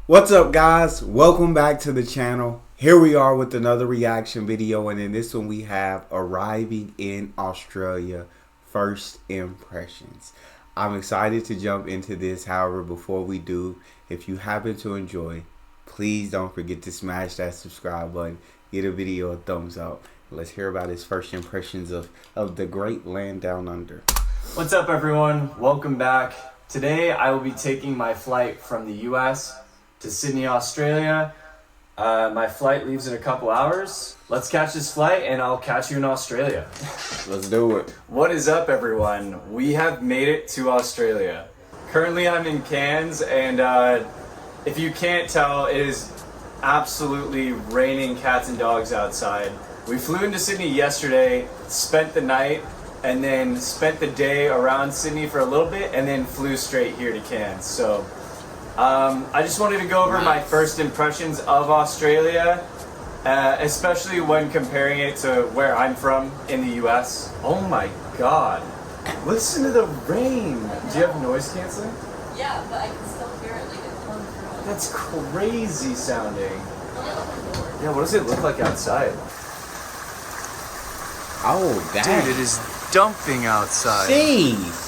What's up, guys? Welcome back to the channel. Here we are with another reaction video, and in this one we have arriving in Australia, first impressions. I'm excited to jump into this. However, before we do, if you happen to enjoy, please don't forget to smash that subscribe button, give the video a thumbs up. Let's hear about his first impressions of the great land down under. What's up, everyone? Welcome back. Today I will be taking my flight from the US to Sydney, Australia. My flight leaves in a couple hours. Let's catch this flight and I'll catch you in Australia. Let's do it. What is up, everyone? We have made it to Australia. Currently I'm in Cairns, and if you can't tell, it is absolutely raining cats and dogs outside. We flew into Sydney yesterday, spent the night, and then spent the day around Sydney for a little bit, and then flew straight here to Cairns. So I just wanted to go over my first impressions of Australia, especially when comparing it to where I'm from in the US. Oh my god. Listen to the rain. Do you have noise canceling? Yeah, but I can still hear it like it's coming through. That's crazy sounding. Yeah, what does it look like outside? Oh, damn. Dude, it is dumping outside. Jeez.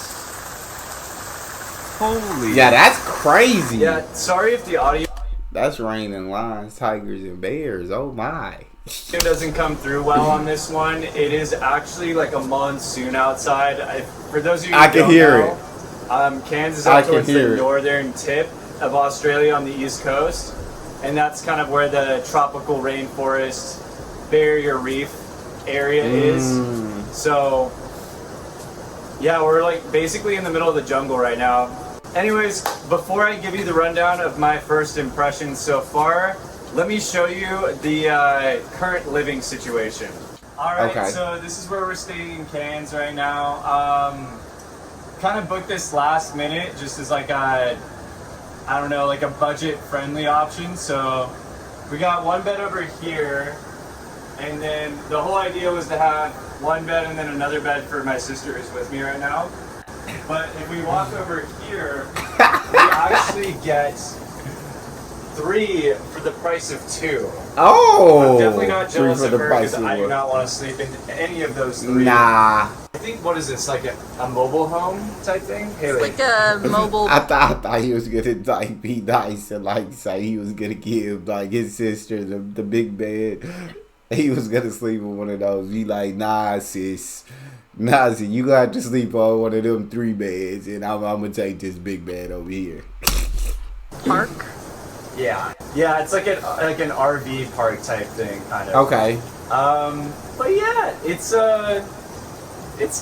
Holy. Yeah, that's crazy. Yeah, sorry if the audio That's raining lions, tigers, and bears. Oh my. doesn't come through well on this one. It is actually like a monsoon outside. For those of you who I can don't hear know, Cairns is I up can towards hear the it. northern tip of Australia on the east coast, and that's kind of where the tropical rainforest barrier reef area is. So yeah, we're like basically in the middle of the jungle right now. Anyways, before I give you the rundown of my first impressions so far, let me show you the current living situation. Alright, Okay. so this is where we're staying in Cairns right now. Kind of booked this last minute just as like a, I don't know, like a budget friendly option. So we got one bed over here, and then the whole idea was to have one bed and then another bed for my sister who's with me right now. But if we walk over here, we actually get 3 for the price of 2. Oh. I'm definitely not three jealous for of the her price because of I do one. not want to sleep in any of those 3. Nah. I think, what is this, like a mobile home type thing? Haley. Like a mobile. I thought he was gonna like be nice and like say he was gonna give like his sister the big bed. He was gonna sleep in one of those. Be like, nah, sis, you gonna have to sleep on one of them 3 beds, and I'm gonna take this big bed over here. Park. Yeah, it's like an RV park type thing, kind of. Okay. But yeah, it's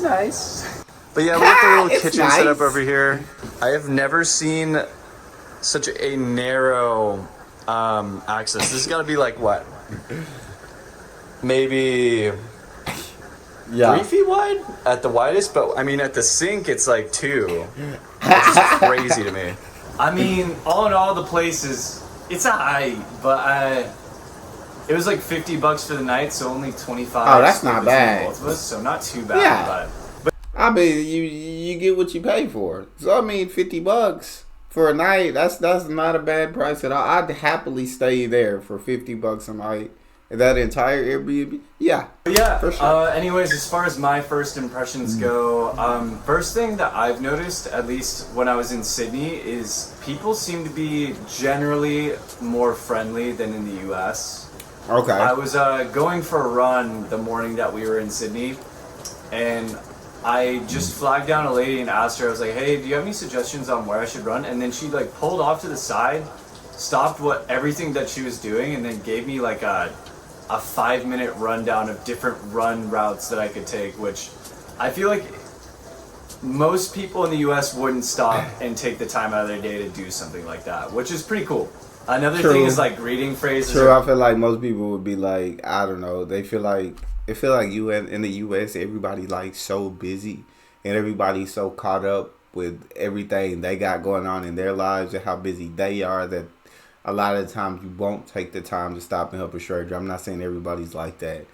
nice. But yeah, we got the little It's kitchen set up nice. over here. I have never seen such a narrow access. This has got to be like what? Maybe 3 feet wide at the widest, but I mean at the sink it's like 2. Which is crazy to me. I mean, all in all, the place it's a height, but it was like $50 for the night, so only 25. Oh, that's split not between bad. Both of us, so not too bad. Yeah. But I mean, you get what you pay for. So I mean, $50 for a night. That's not a bad price at all. I'd happily stay there for $50 a night. That entire Airbnb. Yeah. But yeah, For sure. anyways, as far as my first impressions go, first thing that I've noticed, at least when I was in Sydney, is people seem to be generally more friendly than in the US. Okay. I was going for a run the morning that we were in Sydney, and I just flagged down a lady and asked her, I was like, hey, do you have any suggestions on where I should run? And then she like pulled off to the side, stopped everything that she was doing, and then gave me like a 5-minute rundown of different run routes that I could take, which I feel like most people in the US wouldn't stop and take the time out of their day to do something like that, which is pretty cool. Another True. thing is like greeting phrases. True. I feel like most people would be like, I don't know. They feel like you in the US, everybody like so busy and everybody's so caught up with everything they got going on in their lives and how busy they are that a lot of the times you won't take the time to stop and help a stranger. I'm not saying everybody's like that.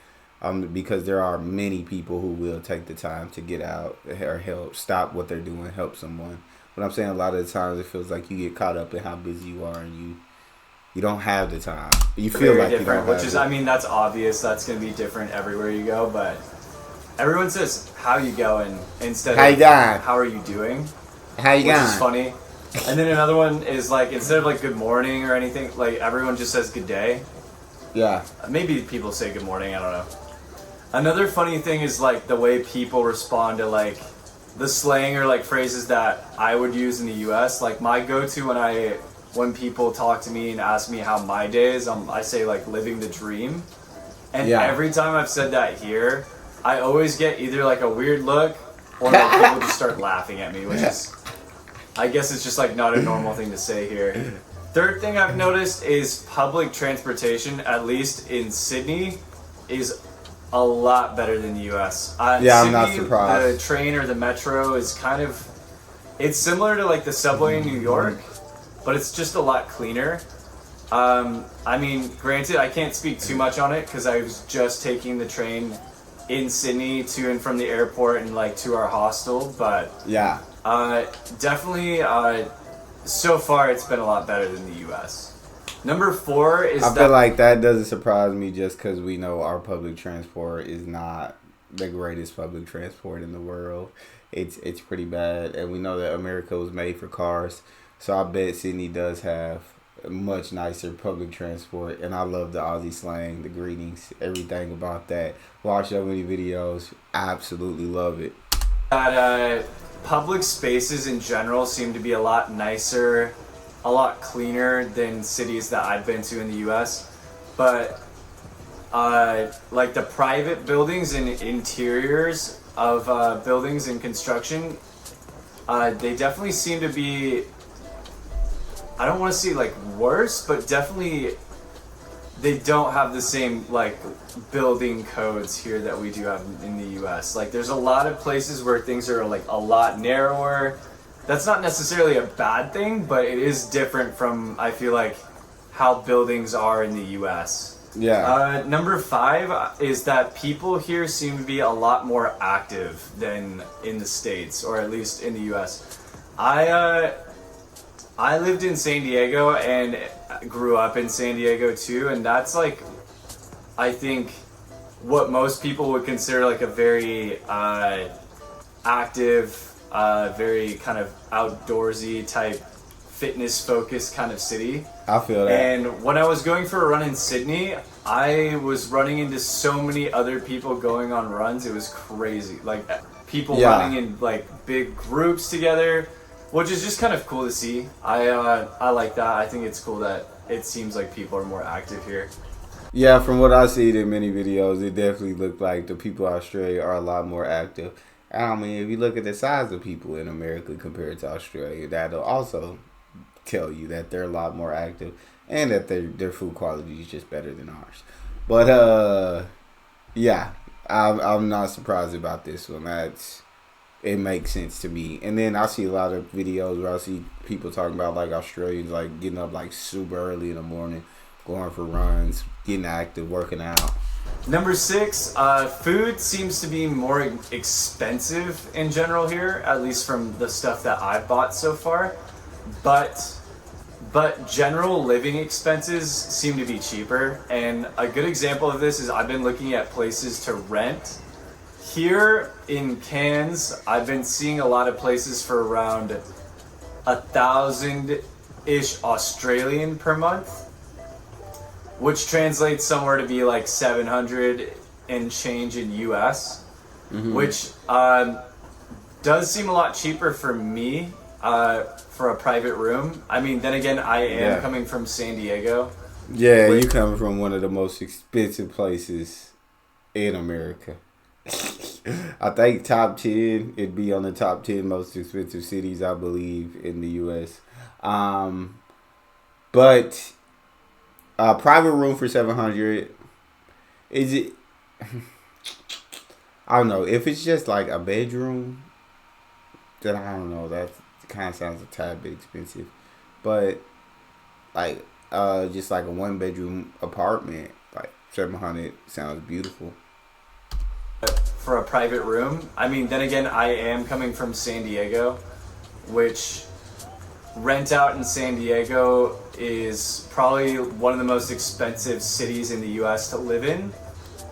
Because there are many people who will take the time to get out or help, stop what they're doing, help someone. But I'm saying a lot of the times it feels like you get caught up in how busy you are and You don't have the time. You feel Very like you different, don't which have is, it. I mean, that's obvious. That's going to be different everywhere you go, but everyone says, how you going? Instead How of, you going? how are you doing? How you Which going? is funny. And then another one is like, instead of like good morning or anything, like everyone just says good day. Yeah. Maybe people say good morning, I don't know. Another funny thing is like the way people respond to like the slang or like phrases that I would use in the US. Like my go-to when people talk to me and ask me how my day is, I say like living the dream. And Yeah. every time I've said that here, I always get either like a weird look or like people just start laughing at me, which is, I guess it's just like not a normal thing to say here. Third thing I've noticed is public transportation, at least in Sydney, is a lot better than the US. Yeah, I'm Sydney, not surprised. The train or the metro is kind of, it's similar to like the subway in New York, but it's just a lot cleaner. I mean, granted, I can't speak too much on it because I was just taking the train in Sydney to and from the airport and like to our hostel, but Yeah. definitely, so far it's been a lot better than the US. Number 4 is I feel like that doesn't surprise me just because we know our public transport is not the greatest public transport in the world. It's pretty bad, and we know that America was made for cars, so I bet Sydney does have a much nicer public transport. And I love the Aussie slang, the greetings, everything about that. Watch so many videos, absolutely love it. that public spaces in general seem to be a lot nicer, a lot cleaner than cities that I've been to in the US. But like the private buildings and interiors of buildings and construction, they definitely seem to be, I don't want to say like worse, but definitely they don't have the same like building codes here that we do have in the US. Like there's a lot of places where things are like a lot narrower. That's not necessarily a bad thing, but it is different from, I feel like, how buildings are in the US. Yeah. Number 5 is that people here seem to be a lot more active than in the States, or at least in the US. I lived in San Diego and grew up in San Diego too, and that's like, I think, what most people would consider like a very active, very kind of outdoorsy type, fitness focused kind of city. I feel that. And when I was going for a run in Sydney, I was running into so many other people going on runs. It was crazy. Like people running in like big groups together, which is just kind of cool to see. I like that. I think it's cool that it seems like people are more active here. Yeah, from what I see in many videos, it definitely looked like the people in Australia are a lot more active. I mean, if you look at the size of people in America compared to Australia, that'll also tell you that they're a lot more active and that their food quality is just better than ours. But yeah, I'm not surprised about this one. It makes sense to me. And then I see a lot of videos where I see people talking about like Australians like getting up like super early in the morning, going for runs, getting active, working out. Number 6, food seems to be more expensive in general here, at least from the stuff that I've bought so far. But general living expenses seem to be cheaper. And a good example of this is I've been looking at places to rent. Here in Cairns, I've been seeing a lot of places for around 1,000-ish Australian per month, which translates somewhere to be like 700 and change in US, which does seem a lot cheaper for me for a private room. I mean, then again, I am coming from San Diego. Yeah, you coming from one of the most expensive places in America. I think top 10, it'd be on the top 10 most expensive cities, I believe, in the US. But private room for 700, is it? I don't know. If it's just like a bedroom, then I don't know. That kind of sounds a tad bit expensive. But like just like a 1-bedroom apartment, like 700 sounds beautiful. For a private room. I mean, then again, I am coming from San Diego, which rent out in San Diego is probably one of the most expensive cities in the US to live in.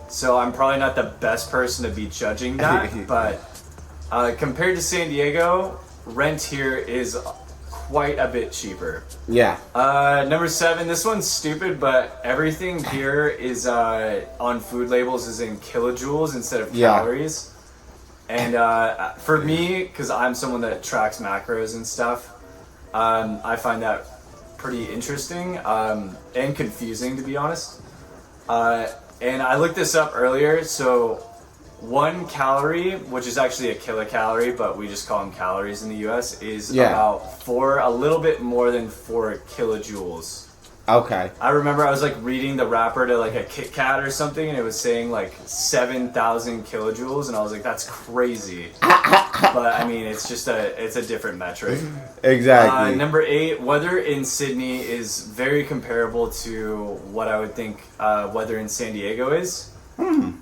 So I'm probably not the best person to be judging that, but compared to San Diego, rent here is quite a bit cheaper. Yeah. Number 7, this one's stupid, but everything here is on food labels is in kilojoules instead of calories. And for me, because I'm someone that tracks macros and stuff, I find that pretty interesting and confusing, to be honest. And I looked this up earlier, so 1 calorie, which is actually a kilocalorie, but we just call them calories in the US, is about a little bit more than 4 kilojoules. Okay. I remember I was like reading the wrapper to like a Kit Kat or something, and it was saying like 7,000 kilojoules, and I was like, that's crazy. But I mean, it's a different metric. Exactly. Number 8, weather in Sydney is very comparable to what I would think weather in San Diego is.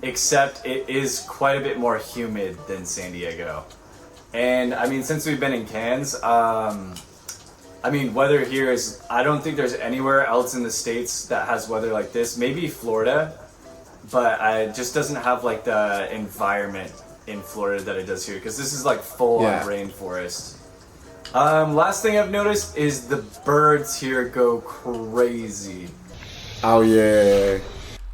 Except it is quite a bit more humid than San Diego. And I mean, since we've been in Cairns, I mean, weather here is, I don't think there's anywhere else in the States that has weather like this. Maybe Florida, but it just doesn't have like the environment in Florida that it does here, because this is like full on rainforest. Last thing I've noticed is the birds here go crazy. Oh yeah.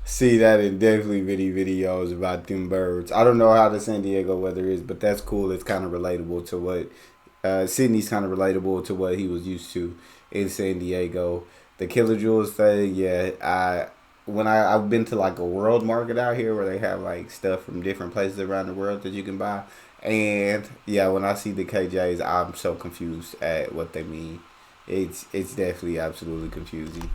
See that in definitely videos about them birds. I don't know how the San Diego weather is, but that's cool. It's kind of relatable to what Sydney's kind of relatable to what he was used to in San Diego. The kilojoules thing, yeah. I've been to like a world market out here where they have like stuff from different places around the world that you can buy, and yeah, when I see the KJs, I'm so confused at what they mean. It's definitely absolutely confusing.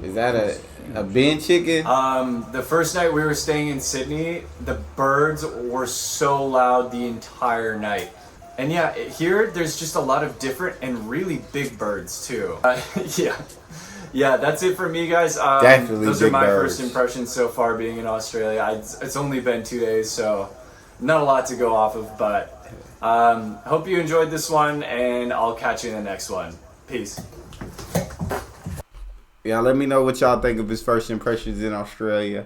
Is that a bin chicken? The first night we were staying in Sydney, the birds were so loud the entire night. And yeah, here there's just a lot of different and really big birds too. Yeah, that's it for me, guys. Definitely those are my birds. first impressions so far being in Australia. It's only been 2 days, so not a lot to go off of, but hope you enjoyed this one, and I'll catch you in the next one. Peace. Yeah, let me know what y'all think of his first impressions in Australia.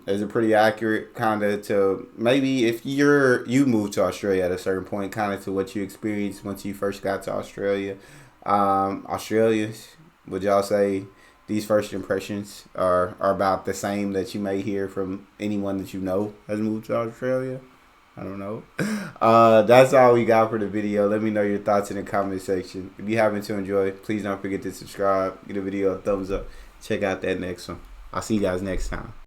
Is it pretty accurate, kind of, to maybe if you moved to Australia at a certain point, kind of to what you experienced once you first got to Australia? Australians, would y'all say these first impressions are about the same that you may hear from anyone that you know has moved to Australia? I don't know. That's all we got for the video. Let me know your thoughts in the comment section. If you happen to enjoy, please don't forget to subscribe. Give the video a thumbs up. Check out that next one. I'll see you guys next time.